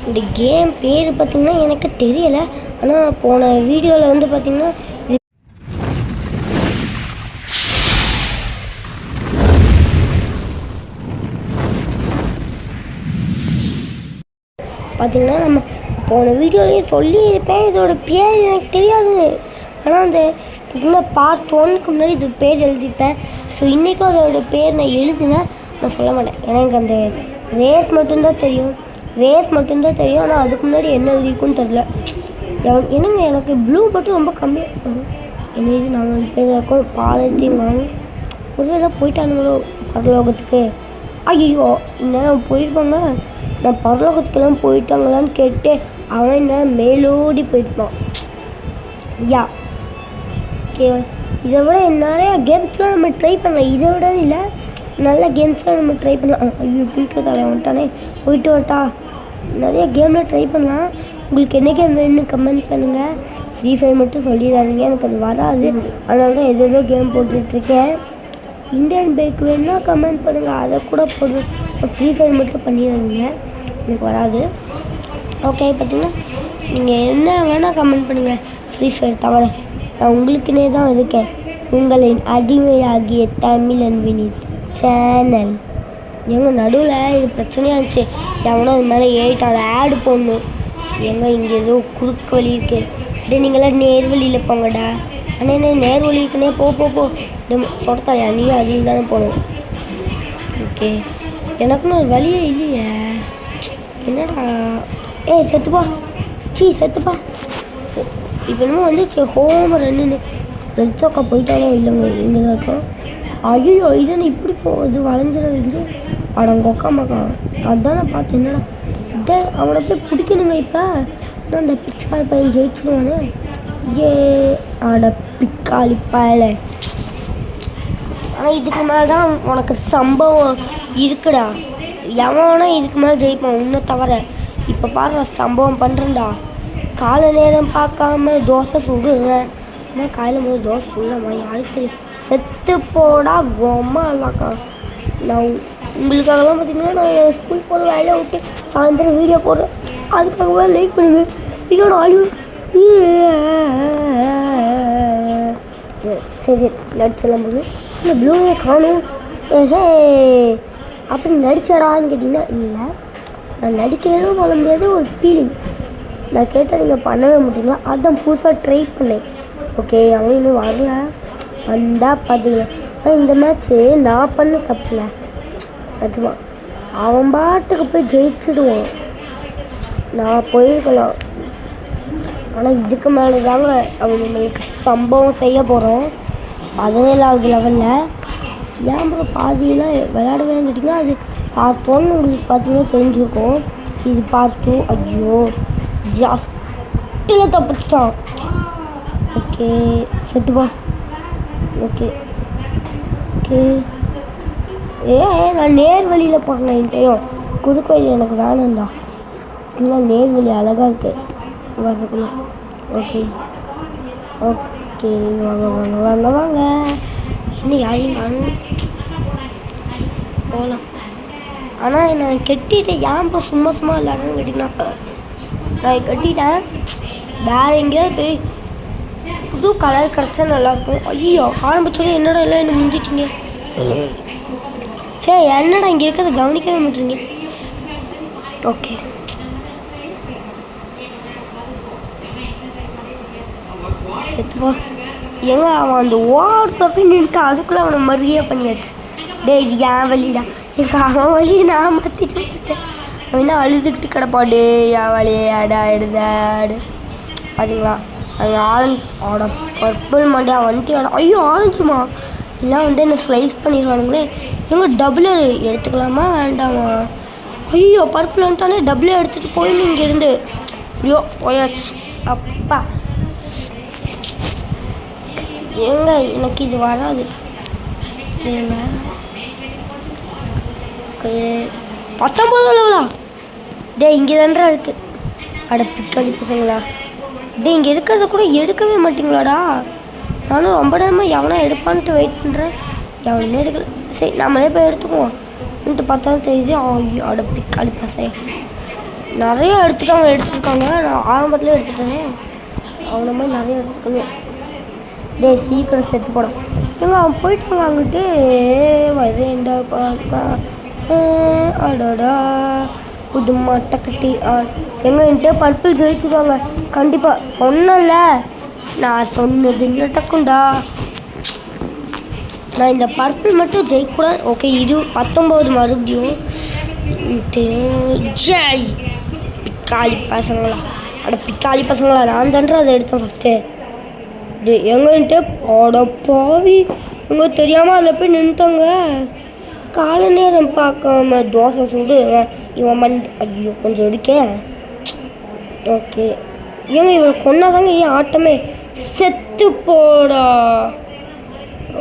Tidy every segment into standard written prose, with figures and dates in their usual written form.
இந்த கேம் பேர் பார்த்திங்கன்னா எனக்கு தெரியலை. ஆனால் போன வீடியோவில் வந்து பார்த்திங்கன்னா பார்த்திங்கன்னா நம்ம போன வீடியோலேயே சொல்லியிருப்பேன் இதோட பேர் எனக்கு தெரியாது. ஆனால் அந்த பார்ட் 1க்கு முன்னாடி இது பேர் எழுதிப்பேன். ஸோ இன்றைக்கும் அதோட பேர் நான் எழுதுனேன், நான் சொல்ல மாட்டேன். ஏன்னா எனக்கு அந்த ரேஸ் மட்டும்தான் தெரியும். ஆனால் அதுக்கு முன்னாடி என்ன எழுதிக்குன்னு தெரில. என்னங்க எனக்கு ப்ளூ மட்டும் ரொம்ப கம்மியாக என்ன இது நம்ம பேர் பாலத்தையும் வாங்க ஒருவேளை போயிட்டானுங்களோ பரலோகத்துக்கு. ஐயோ இந்நேரம் போயிருப்பாங்க. நான் பரலோகத்துக்கெல்லாம் போயிட்டாங்களான்னு கேட்டு அவன் என்ன மேலோடி போயிட்டான். யா ஓகே, இதை விட நிறையா கேம்ஸ்லாம் நம்ம ட்ரை பண்ணலாம். இதை விட இல்லை நல்ல கேம்ஸ்லாம் நம்ம ட்ரை பண்ணலாம். ஐயோ பிடிக்க தலை வந்துட்டானே, போயிட்டு வரட்டா. நிறைய கேமில் ட்ரை பண்ணலாம். உங்களுக்கு என்ன கேம் வேணும்னு கமெண்ட் பண்ணுங்கள். ஃப்ரீ ஃபயர் மட்டும் சொல்லிடாதீங்க, எனக்கு அது வராது. அதனால தான் ஏதோ கேம் போட்டுட்ருக்கேன். இந்தியன் பைக் வேணுன்னா கமெண்ட் பண்ணுங்கள், அதை கூட போடுவேன். ஃப்ரீ ஃபயர் மட்டும் பண்ணிடாதீங்க, எனக்கு வராது. ஓகே, பார்த்திங்கன்னா நீங்கள் என்ன வேணால் கமெண்ட் பண்ணுங்கள். ஃப்ரீ ஃபயர் தவிர நான் உங்களுக்குன்னே தான் இருக்கேன். உங்களின் அடிமையாகிய தமிழன் வினித் சேனல். எங்கள் நடுவில் இது பிரச்சனையாக இருந்துச்சு. எவனோ இது மேலே ஏறிட்டான், அதை ஆடு போடணும். எங்கே இங்கே ஏதோ குறுக்கு வழி இருக்குது. இப்படி நீங்களாம் நேர்வழியில் போங்கடா. ஆனால் என்ன நேர்வழி இருக்குன்னே போ சொல்லிட்டாயா, நீயும் அதில் தானே போகணும். ஓகே, எனக்குன்னு ஒரு வழியே இல்லையே. என்னடா செத்துப்பா செத்துப்பா. இப்போ என்னமோ வந்துச்சு ஹோம் ரன்னு ரெட்ஸோக்கா போயிட்டாலும் இல்லைங்க, இங்கே தான் இருக்கோம். ஐயோ இதுன்னு இப்படி போகுது வளைஞ்சிருந்து அடங்கொக்காமாக்கா. அதானே பார்த்து என்னடா இதை அவனை போய் பிடிக்கணுங்க. இப்போ நான் அந்த பிச்சாளி பையன் ஜெயிச்சுடுவானே. அட பிக்காளி பயல. ஆனால் இதுக்கு மேலே தான் உனக்கு சம்பவம் இருக்குடா. எவனா இதுக்கு மேலே ஜெயிப்பான் உன்னை தவிர. இப்போ பாரு சம்பவம் பண்ணுறேன்டா. காலை நேரம் பார்க்காம தோசை சுடுவேன். ஆனால் காலையில் போது தோசை சுடலாமா யாருக்கு தெரியும். செத்து போடா கோமா இல்லாக்கா. நான் உங்களுக்காகலாம் பார்த்திங்கன்னா நான் என் ஸ்கூல் போகிற வேலையை விட்டு சாயந்தரம் வீடியோ போடுறேன். அதுக்காகவே லைக் பண்ணுங்க. இதோட ஆய்வு சரி நடிச்செல்லாம் போது இல்லை ப்ளூவே காணும் அப்படி நடிச்சடான்னு கேட்டிங்கன்னா இல்லை, நான் நடிக்கிறதும் சொல்ல முடியாது. ஒரு ஃபீலிங் நான் கேட்டால் நீங்கள் பண்ணவே மாட்டீங்களா, அதான் புதுசாக ட்ரை பண்ணேன். ஓகே, அவன் இன்னும் வரல, வந்தால் பார்த்துக்கலாம். ஆனால் இந்த மேட்ச்சு நான் பண்ண தப்பில்லை நிஜமா. அவன் பாட்டுக்கு போய் ஜெயிச்சுடுவான், நான் போயிருக்கலாம். ஆனால் இதுக்கு மேலே தாங்க அவங்களுக்கு சம்பவம் செய்ய போகிறோம் 17வது லெவலில். ஏன் ப்ரோ பாதியெல்லாம் விளையாடவேன்னு கேட்டிங்கன்னா அது பார்ட் 1 உங்களுக்கு பார்த்தீங்கன்னா தெரிஞ்சிருக்கும். இது பார்ட் 2. ஐயோ ஜாஸ்தியில் தப்பிச்சிட்டான். ஓகே செத்துப்பா. ஓகே ஓகே நான் நேர் வழியில் போடுறேன். என்கிட்டையும் குறுக்கோயில் எனக்கு வேணும்டா. இல்லை நேர் வழி அழகாக இருக்குது வர்றதுக்குள்ள. ஓகே ஓகே வாங்க வாங்க வாங்க வாங்க. இன்னும் யாரையும் காணும் போகலாம். ஆனால் நான் கட்டிட்டேன். ஏன் இப்போ சும்மா இல்லாதுன்னு கேட்டிங்கன்னா நான் கட்டிட்டேன். வேறு எங்கேயாவது போய் புது கலர் கிடச்சா நல்லாயிருக்கும். ஐயோ ஆரம்பிச்சோடனே என்னடா எல்லாம் என்ன முடிஞ்சிட்டிங்க. சரி என்னடா இங்கே இருக்கிறத கவனிக்கவே மாட்டீங்க. ஓகே செத்துப்பா. எங்க அவன் அந்த ஓரத்தில் போய் நின்றுட்டு அதுக்குள்ளே அவனை மறுகையாக பண்ணியாச்சு. டே இது ஏன் வழிடா, எனக்கு அவன் வழியை நான் மாற்றிட்டு வந்துட்டேன். அவன் என்ன அழுதுகிட்டு கிடப்பா. டே என் வழியே ஆடா ஆடு பார்த்தீங்களா. அங்கே ஆரஞ்சு ஆட பர்பிள் மாட்டியா வந்துட்டு ஆட. ஐயோ ஆரஞ்சுமா எல்லாம் வந்து என்ன ஸ்லைஸ் பண்ணிடுவானுங்களே. எங்கே டபுள் எடுத்துக்கலாமா வேண்டாமா. ஐயோ பர்பிள் வந்துட்டானே, டபுளே எடுத்துகிட்டு போயின்னு இங்கேருந்து ஐயோ போயாச்சு. அப்பா ஏங்க எனக்கு இது வராது. 19 லெவலா. டே இங்கே தான்டா இருக்குது. அட பிக்காளி பசங்களா. டே இங்கே இருக்கிறத கூட எடுக்கவே மாட்டிங்களாடா. நானும் ரொம்ப நேரமாக எவனா எடுப்பான்ட்டு வெயிட் பண்ணுறேன், எவனுமே எடுக்கல. சரி நம்மளே போய் எடுத்துக்குவோம். பார்த்தா தெரியுது. ஐயோ அட பிக்காளி பசங்க. நிறைய எடுத்துருக்காங்க. நான் ஆரம்பத்தில் எடுத்துட்டேனே, அவனை மாதிரி நிறைய எடுத்துருக்காங்க. டே சீக்கிரம் செத்து போடும். எங்க அவன் போயிட்டாங்க அங்கிட்டு. வரேண்டா பாப்பா அடடா புது மட்டக்கட்டி எங்கன்ட்டு பர்பிள் ஜெயிச்சுடுவாங்க கண்டிப்பாக. சொன்னல, நான் சொன்னது நடக்கும்டா. நான் இந்த பர்பிள் மட்டும் ஜெயிக்கூடாது. ஓகே 19 மறுபடியும் ஜெய். பிக்காளி பசங்களா, பிக்காளி பசங்களா, நான் தான்டா அதை எடுத்தேன் ஃபஸ்ட்டு. எங்கன்ட்டு பாவி எங்க தெரியாமல் அதில் போய் நின்றுட்டாங்க. காலை நேரம் பார்க்காம தோசை சுடு இவன் ஐயோ கொஞ்சம் இருக்கே. ஓகே ஏங்க இவன் கொண்டாதாங்க ஏன் ஆட்டமே. செத்து போடா.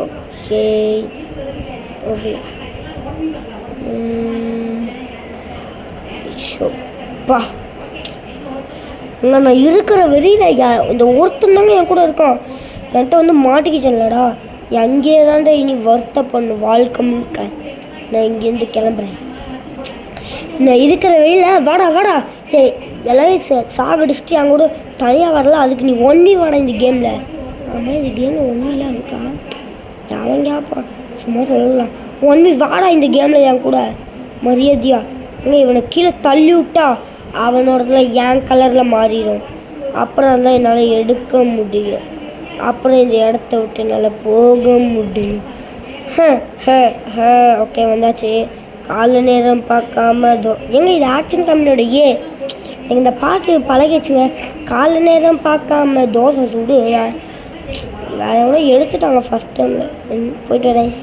ஓகே ஓகே ஷோப்பா நான் இருக்கிற வெறியில் இந்த ஒருத்தந்தாங்க என் கூட இருக்கான். என்கிட்ட மாட்டிக்கிட்டேன்லடா. அங்கேயே தான்டா இனி வருத்தப்பண்ணு வாழ்க்கை முழுக்க. நான் இங்கேருந்து கிளம்புறேன். நான் இருக்கிற வெயில வாடா எல்லாமே சாகடிச்சிட்டு அங்கே கூட தனியாக வரல. அதுக்கு நீ ஒன்லி வாடா இந்த கேமில். ஆமாம் இந்த கேமில் ஒன்லிலாம் இருக்கா? அவன் கேட்பான், சும்மா சொல்லலாம். ஒன்லி வாடா இந்த கேமில் என் கூட மரியாதையா. அங்கே இவனை கீழே தள்ளி விட்டா அவனோடதில் என் கலரில் மாறிடும். அப்புறம் அதெல்லாம் என்னால் எடுக்க முடியும். அப்புறம் இந்த இடத்த விட்டு என்னால் போக முடியும். ஓகே வந்தாச்சு. காலை நேரம் பார்க்காம எங்க இது ஆக்ஷன் கம்மியோட எனக்கு இந்த பாட்டு பழகிடுச்சுங்க. காலை நேரம் பார்க்காம தோசை சுடு. வேற எவ்வளோ எடுத்துட்டாங்க ஃபஸ்ட் டைமில். போயிட்டு வரேன்.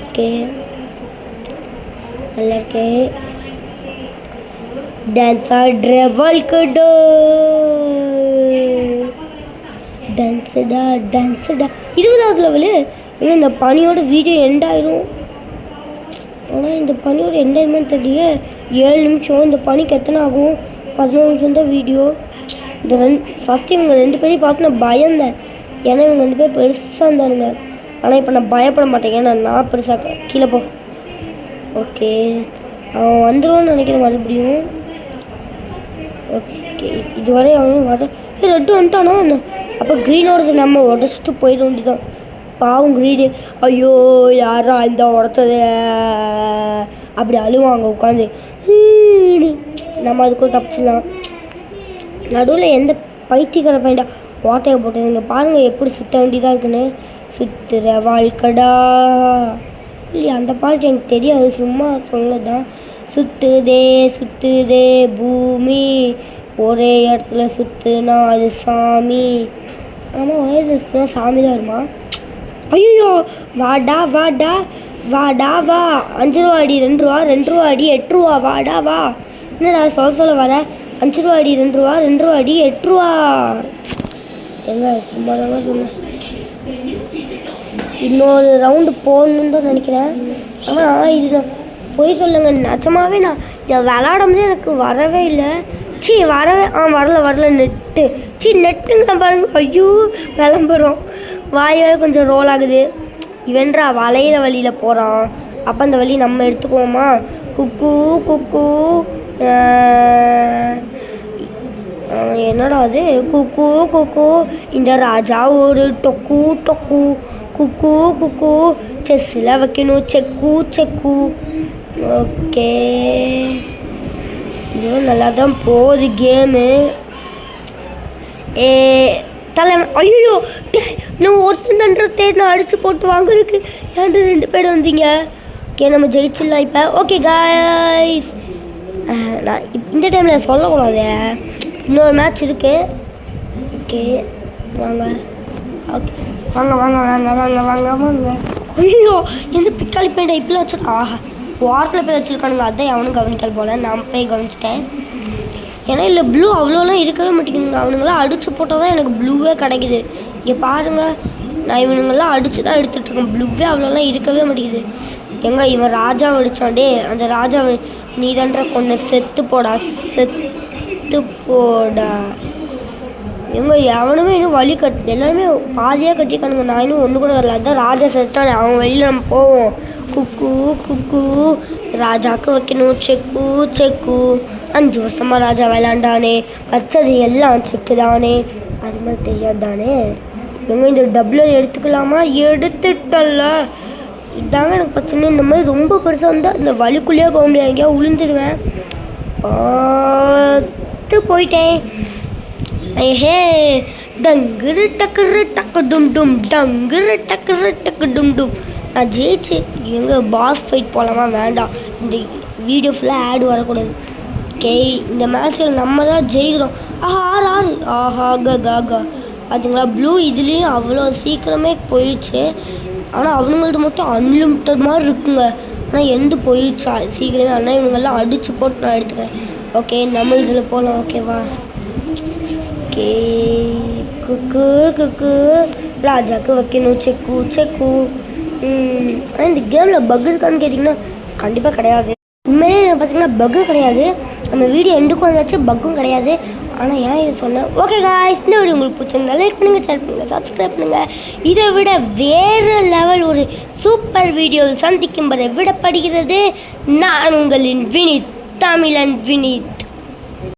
ஓகே நல்லா இருக்கே. டான்ஸ் ஆடுற வாழ்க்கடா, டான்ஸுடா 20வது லெவலு. ஏன்னா இந்த பனியோட வீடியோ எண்ட் ஆயிரும். ஆனால் இந்த பனியோட எண்ட் ஆயிருமான்னு தெரியல. 7 நிமிஷம். இந்த பனிக்கு எத்தனை ஆகும்? 11 நிமிஷம் தான் வீடியோ. இந்த ஃபஸ்ட்டு இவங்க 2 பேரையும் பார்த்து நான் பயந்தேன். ஏன்னா இவங்க 2 பேர் பெருசாக இருந்தானுங்க. ஆனால் இப்போ நான் பயப்பட மாட்டேங்க. நான் பெருசாக கீழே போ. ஓகே அவன் வந்துடுவான்னு நினைக்கிறேன் மறுபடியும். ஓகே இதுவரை அவனும் வர ரெட்டு வந்துட்டானோ. அப்போ க்ரீனோடது நம்ம உடச்சிட்டு போயிட வேண்டியதான். பாவம் க்ரீனு ஐயோ யாரா இந்த உடச்சது அப்படி அழுவாங்க உட்காந்து. நம்ம அதுக்குள்ள தப்பிச்சிடலாம். நடுவில் எந்த பைத்தியக்கார பையன்டா ஓட்டையை போட்டது. இங்கே பாருங்கள் எப்படி சுட்ட வேண்டியதாக இருக்குன்னு. சுத்துற வாழ்க்கடா இல்லையா அந்த பாட்டு எனக்கு தெரியாது, சும்மா சொல்லதான். சுத்துதே பூமி ஒரே இடத்துல சுற்றுனா அது சாமி. ஆமாம் ஒரே இடத்துல சுற்றுனா சாமி தான் வருமா? ஐயோ வாடா வா 5 ரூபா அடி 2 ரூபா 2 ரூபா அடி 8 ரூபா வாடா வா. என்னடா சொல்ல வர? 5 ரூபா அடி 2 ரூபா 2 ரூபா அடி 8 ரூபா. எங்க சும்மா தாங்க சொன்னேன். இன்னொரு ரவுண்டு போடணுன்னு தான் நினைக்கிறேன். ஆனால் இது போய் சொல்லுங்க நிஜமாவே நான் இதை விளாடும்போது எனக்கு வரவே இல்லை. வரல நெட்டுங்க பாருங்க. ஐயோ விளம்பரம் வாயாவே கொஞ்சம் ரோல் ஆகுது. இவன்றா வளையிற வழியில் போகிறான். அப்போ அந்த வழி நம்ம எடுத்துக்குவோமா? குக்கு என்னடா அது? குக்கு இந்த ராஜா ஒரு டொக்கு குக்கு செஸ்ஸில் வைக்கணும் செக்கு. ஓகே இதுவும் நல்லா தான் போகுது கேமு. தலைமை ஐயோ நான் ஒருத்தன்றதே நான் அடித்து போட்டு வாங்குறதுக்கு ஏன்ட்டு 2 பேர் வந்தீங்க. ஓகே நம்ம ஜெயிச்சிடலாம் இப்போ. ஓகே காய்ஸ் நான் இந்த டைமில் சொல்லக்கூடாது. இன்னொரு மேட்ச் இருக்கு. ஓகே வாங்க. ஓகே வாங்க. ஐயோ எந்த பிக்காளி பேண்டா இப்பெல்லாம் வச்சு வாரத்தில் போய் வச்சுருக்கானுங்க. அதான் அவனும் கவனிக்கல் போல். நான் போய் கவனிச்சிட்டேன். ஏன்னா இல்லை ப்ளூ அவ்வளோலாம் இருக்கவே மாட்டேங்குதுங்க. அவனுங்களாம் அடித்து போட்டால் தான் எனக்கு ப்ளூவே கிடைக்குது. இங்கே பாருங்கள் நான் இவனுங்கெல்லாம் அடித்து தான் எடுத்துகிட்ருக்கேன். ப்ளூவே அவ்வளோலாம் இருக்கவே மாட்டேங்குது. எங்க இவன் ராஜாவை அடித்தான்டே. அந்த ராஜாவை நீ தான்ற கொண்டு செத்து போடா. எங்க எவனுமே இன்னும் வழி எல்லாருமே பாதியாக கட்டிக்கானுங்க. நான் இன்னும் ஒன்று கூட வரல. அதான் ராஜா செத்தானே அவன் வெளியில் நம்ம போவோம். குக்கு ராஜாவுக்கு வைக்கணும் செக்கு செக்கு. 5 வருஷமாக ராஜா விளாண்டானே, வச்சது எல்லாம் செக்கு தானே, அது மாதிரி தெரியாது தானே. எங்கே இந்த டபுள் எடுத்துக்கலாமா? எடுத்துட்டல. இதாங்க எனக்கு பிரச்சனை. இந்த மாதிரி ரொம்ப பெருசாக இருந்தால் இந்த வலிக்குள்ளேயே போக முடியாது, எங்கேயா விழுந்துடுவேன். பார்த்து போயிட்டேன். ஏஹே டங்குரு டக்குரு டக்கு டும் டும், டங்குரு டக்குரு டக்கு டும் டும். நான் ஜெயிச்சு எங்கே பாஸ் ஃபைட் போகலாமா? வேண்டாம், இந்த வீடியோ ஃபுல்லாக ஆடு வரக்கூடாது. ஓகே, இந்த மேட்ச்சில் நம்ம தான் ஜெயிக்கிறோம். ஆஹா 6 ஆஹா கா அதுங்களா ப்ளூ இதுலேயும் அவ்வளோ சீக்கிரமே போயிடுச்சு. ஆனால் அவனுங்களது மட்டும் அன்லிமிட்டட் மாதிரி இருக்குங்க. ஆனால் எந்த போயிடுச்சா சீக்கிரமே. ஆனால் இவங்கெல்லாம் அடித்து போட்டு நான் எடுத்துக்கிறேன். ஓகே, நம்ம இதில் போகலாம். ஓகேவா? ஓகே, குக்கு குக்கு. ராஜாவுக்கு வைக்கணும் செக்கு செக்கு. ஆனால் இந்த கேமில் பக் இருக்கான்னு கேட்டிங்கன்னா கண்டிப்பாக கிடையாது. உண்மையிலே பார்த்திங்கன்னா பக்கு கிடையாது. நம்ம வீடியோ எண்டுக்கும் வந்தாச்சு, பக்கும் கிடையாது. ஆனால் ஏன் இதை சொன்னேன்? ஓகே காய்ஸ், இந்த வீடியோ உங்களுக்கு பிடிச்சிருந்தா லைக் பண்ணுங்கள், ஷேர் பண்ணுங்கள், சப்ஸ்கிரைப் பண்ணுங்கள். இதை விட வேறு லெவல் ஒரு சூப்பர் வீடியோ சந்திக்கும் வரை விடப்படுகிறது நான் உங்களின் வினித், தமிழன் வினித்.